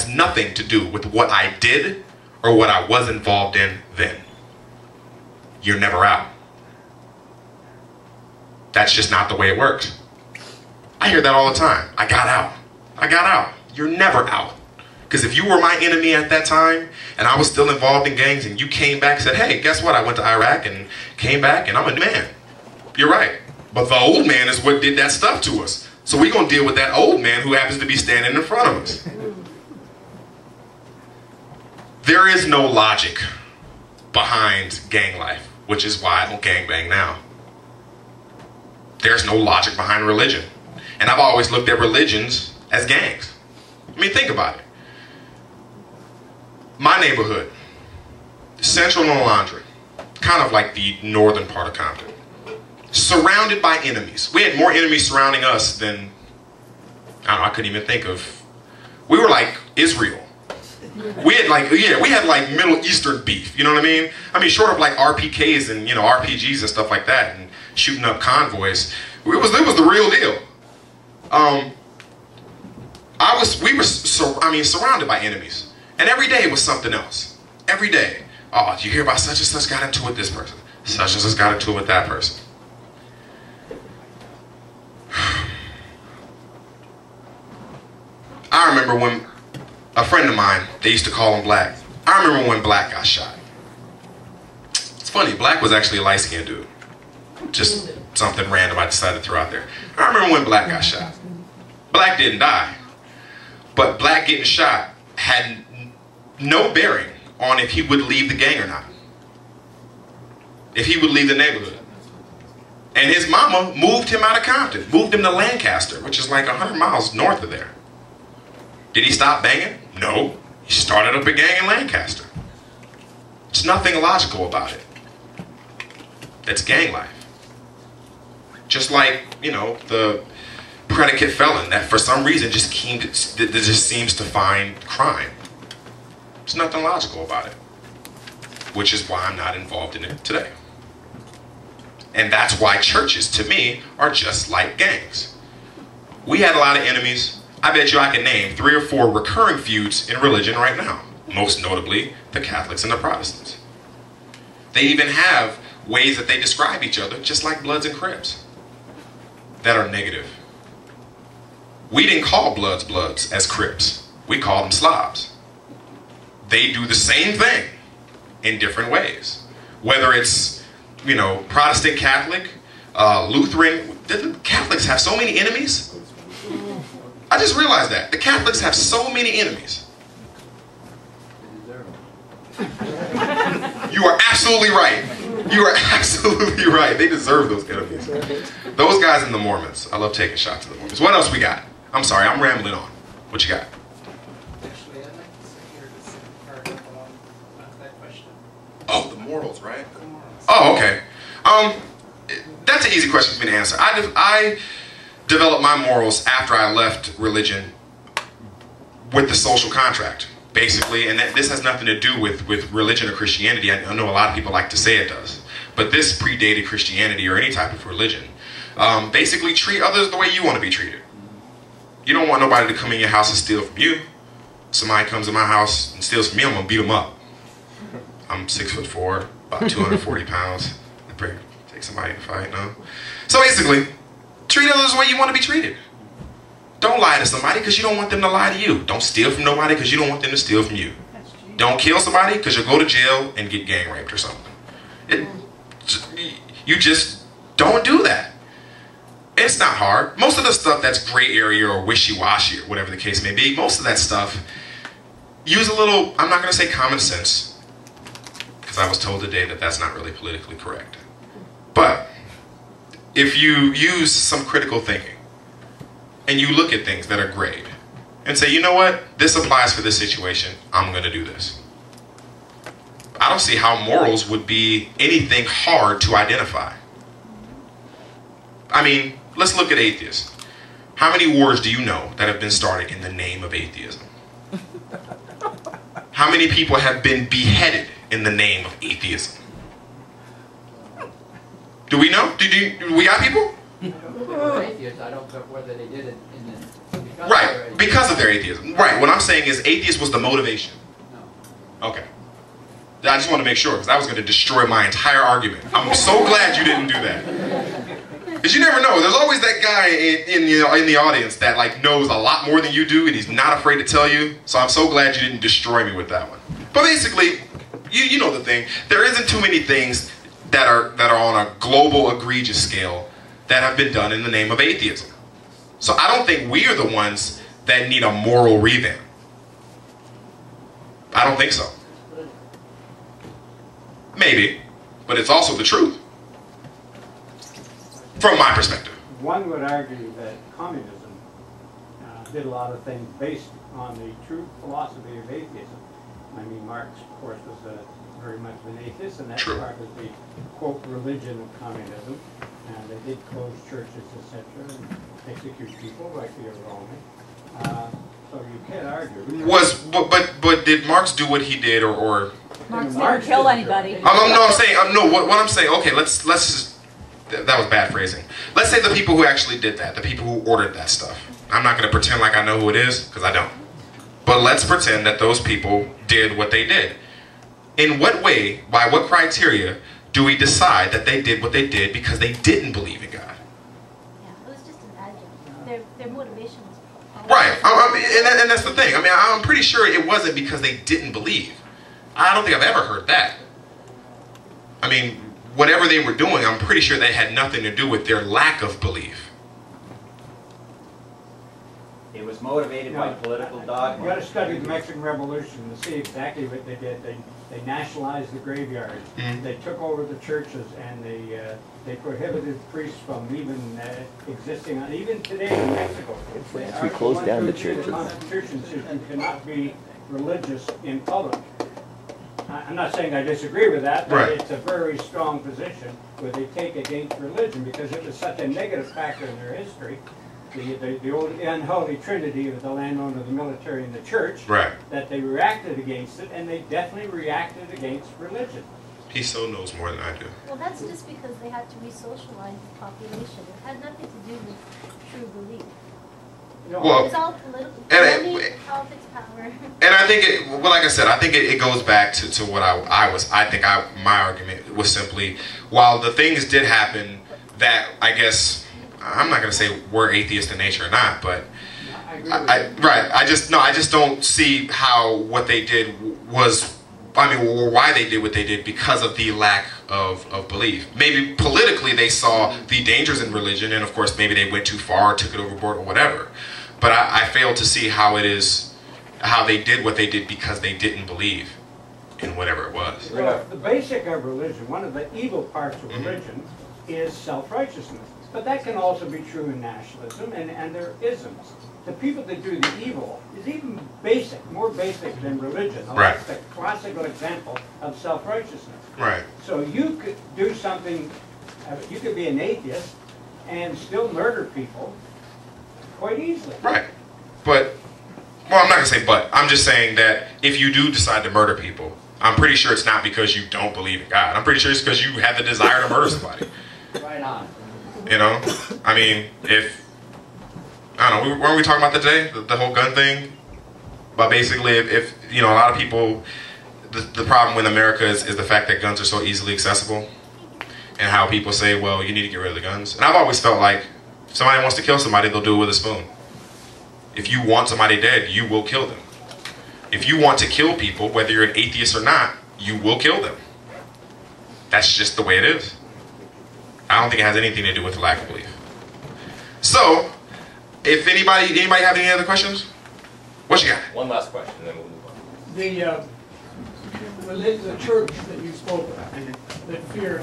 has nothing to do with what I did or what I was involved in then. You're never out. That's just not the way it works. I hear that all the time. I got out. I got out. You're never out. Because if you were my enemy at that time, and I was still involved in gangs, and you came back and said, hey, guess what? I went to Iraq and came back, and I'm a new man. You're right. But the old man is what did that stuff to us. So we're going to deal with that old man who happens to be standing in front of us. There is no logic behind gang life, which is why I don't gangbang now. There's no logic behind religion. And I've always looked at religions as gangs. I mean, think about it. My neighborhood, Central and Laundry, kind of like the northern part of Compton, surrounded by enemies. We had more enemies surrounding us than, I don't know, I couldn't even think of. We were like Israel. We had like, yeah, we had like Middle Eastern beef, you know what I mean? I mean, short of like RPKs and, you know, RPGs and stuff like that, and shooting up convoys, it was the real deal. We were surrounded by enemies. And every day was something else. Every day. Oh, did you hear about such and such got into it with this person? Such and such got into it with that person. I remember when a friend of mine, they used to call him Black. I remember when Black got shot. It's funny, Black was actually a light-skinned dude. Just something random I decided to throw out there. I remember when Black got shot. Black didn't die. But Black getting shot had no bearing on if he would leave the gang or not. If he would leave the neighborhood. And his mama moved him out of Compton, moved him to Lancaster, which is like 100 miles north of there. Did he stop banging? No. He started up a gang in Lancaster. There's nothing illogical about it. That's gang life. Just like, you know, the predicate felon that for some reason just seems to find crime. There's nothing logical about it. Which is why I'm not involved in it today. And that's why churches, to me, are just like gangs. We had a lot of enemies. I bet you I can name 3 or 4 recurring feuds in religion right now. Most notably, the Catholics and the Protestants. They even have ways that they describe each other, just like Bloods and Crips, that are negative. We didn't call Bloods Bloods as Crips. We called them slobs. They do the same thing in different ways. Whether it's, you know, Protestant, Catholic, Lutheran. Didn't Catholics have so many enemies? I just realized that. The Catholics have so many enemies. You are absolutely right. You are absolutely right. They deserve those enemies. Those guys and the Mormons. I love taking shots at the Mormons. What else we got? I'm sorry, I'm rambling on. What you got? Actually, I'd like to say here the second part of that question. Oh, the morals, right? Oh, okay. That's an easy question for me to answer. I developed my morals after I left religion with the social contract, basically, and this has nothing to do with religion or Christianity. I know a lot of people like to say it does, but this predated Christianity or any type of religion. Basically, treat others the way you want to be treated. You don't want nobody to come in your house and steal from you. Somebody comes in my house and steals from me, I'm gonna beat them up. I'm 6'4", about 240 pounds. Take somebody to fight, no? So basically, treat others the way you want to be treated. Don't lie to somebody because you don't want them to lie to you. Don't steal from nobody because you don't want them to steal from you. Don't kill somebody because you'll go to jail and get gang raped or something. You just don't do that. It's not hard. Most of the stuff that's gray area or wishy-washy or whatever the case may be, most of that stuff, use a little, I'm not going to say common sense, because I was told today that that's not really politically correct. But if you use some critical thinking and you look at things that are grayed and say, you know what, this applies for this situation, I'm going to do this. I don't see how morals would be anything hard to identify. I mean, let's look at atheists. How many wars do you know that have been started in the name of atheism? How many people have been beheaded in the name of atheism? Do we know? Do we got people? Atheists, I don't know whether they did it in the Right, because of their atheism. Right, what I'm saying is atheist was the motivation. Okay. I just want to make sure, because that was going to destroy my entire argument. I'm so glad you didn't do that. Because you never know. There's always that guy in the audience that like knows a lot more than you do, and he's not afraid to tell you. So I'm so glad you didn't destroy me with that one. But basically, you know the thing. There isn't too many things that are on a global egregious scale that have been done in the name of atheism. So I don't think we are the ones that need a moral revamp. I don't think so. Maybe, but it's also the truth. From my perspective. One would argue that communism did a lot of things based on the true philosophy of atheism. I mean, Marx, of course, was very much an atheist, and that's part of the, quote, religion of communism. And they did close churches, etc., and execute people, rightly or wrongly. So you can't argue. But did Marx do what he did, or Marx never killed anybody. What I'm saying. Okay, let's just. That was bad phrasing. Let's say the people who actually did that, the people who ordered that stuff. I'm not going to pretend like I know who it is, because I don't. But let's pretend that those people did what they did. In what way, by what criteria, do we decide that they did what they did because they didn't believe in God? Yeah, it was just an adjunct. Their motivation was... Right, and that's the thing. I mean, I'm pretty sure it wasn't because they didn't believe. I don't think I've ever heard that. I mean, whatever they were doing, I'm pretty sure they had nothing to do with their lack of belief. It was motivated by political dogma. You got to study the Mexican Revolution to see exactly what they did. They nationalized the graveyards. Mm-hmm. They took over the churches, and they prohibited priests from even existing on. Even today in Mexico, we closed down the churches. The Constitution says you cannot be religious in public. I'm not saying I disagree with that, but it's a very strong position where they take against religion because it was such a negative factor in their history. The old unholy trinity of the landowner, the military, and the church, that they reacted against it, and they definitely reacted against religion. He so knows more than I do. Well, that's just because they had to re-socialize the population. It had nothing to do with true belief. Well, it's all political. Money, politics, power. And I think well, like I said, I think it goes back to what my argument was simply, while the things did happen that I guess, I'm not going to say we're atheist in nature or not, but I just don't see how what they did was, why they did what they did because of the lack of belief. Maybe politically they saw the dangers in religion, and of course maybe they went too far, took it overboard, or whatever. But I fail to see how they did what they did because they didn't believe in whatever it was. Well, the basic of religion, one of the evil parts of religion, is self-righteousness. But that can also be true in nationalism and their isms. The people that do the evil is even more basic than religion. That's the classical example of self-righteousness. Right. So you could do something, you could be an atheist and still murder people quite easily. Right. But, well, I'm not going to say but. I'm just saying that if you do decide to murder people, I'm pretty sure it's not because you don't believe in God. I'm pretty sure it's because you have the desire to murder somebody. Right on. You know? I mean, I don't know, weren't we talking about that today? The whole gun thing? But basically, if you know, a lot of people, the problem with America is the fact that guns are so easily accessible. And how people say, well, you need to get rid of the guns. And I've always felt like, if somebody wants to kill somebody, they'll do it with a spoon. If you want somebody dead, you will kill them. If you want to kill people, whether you're an atheist or not, you will kill them. That's just the way it is. I don't think it has anything to do with lack of belief. So, if anybody have any other questions? What you got? One last question, and then we'll move on. The church that you spoke of, that fear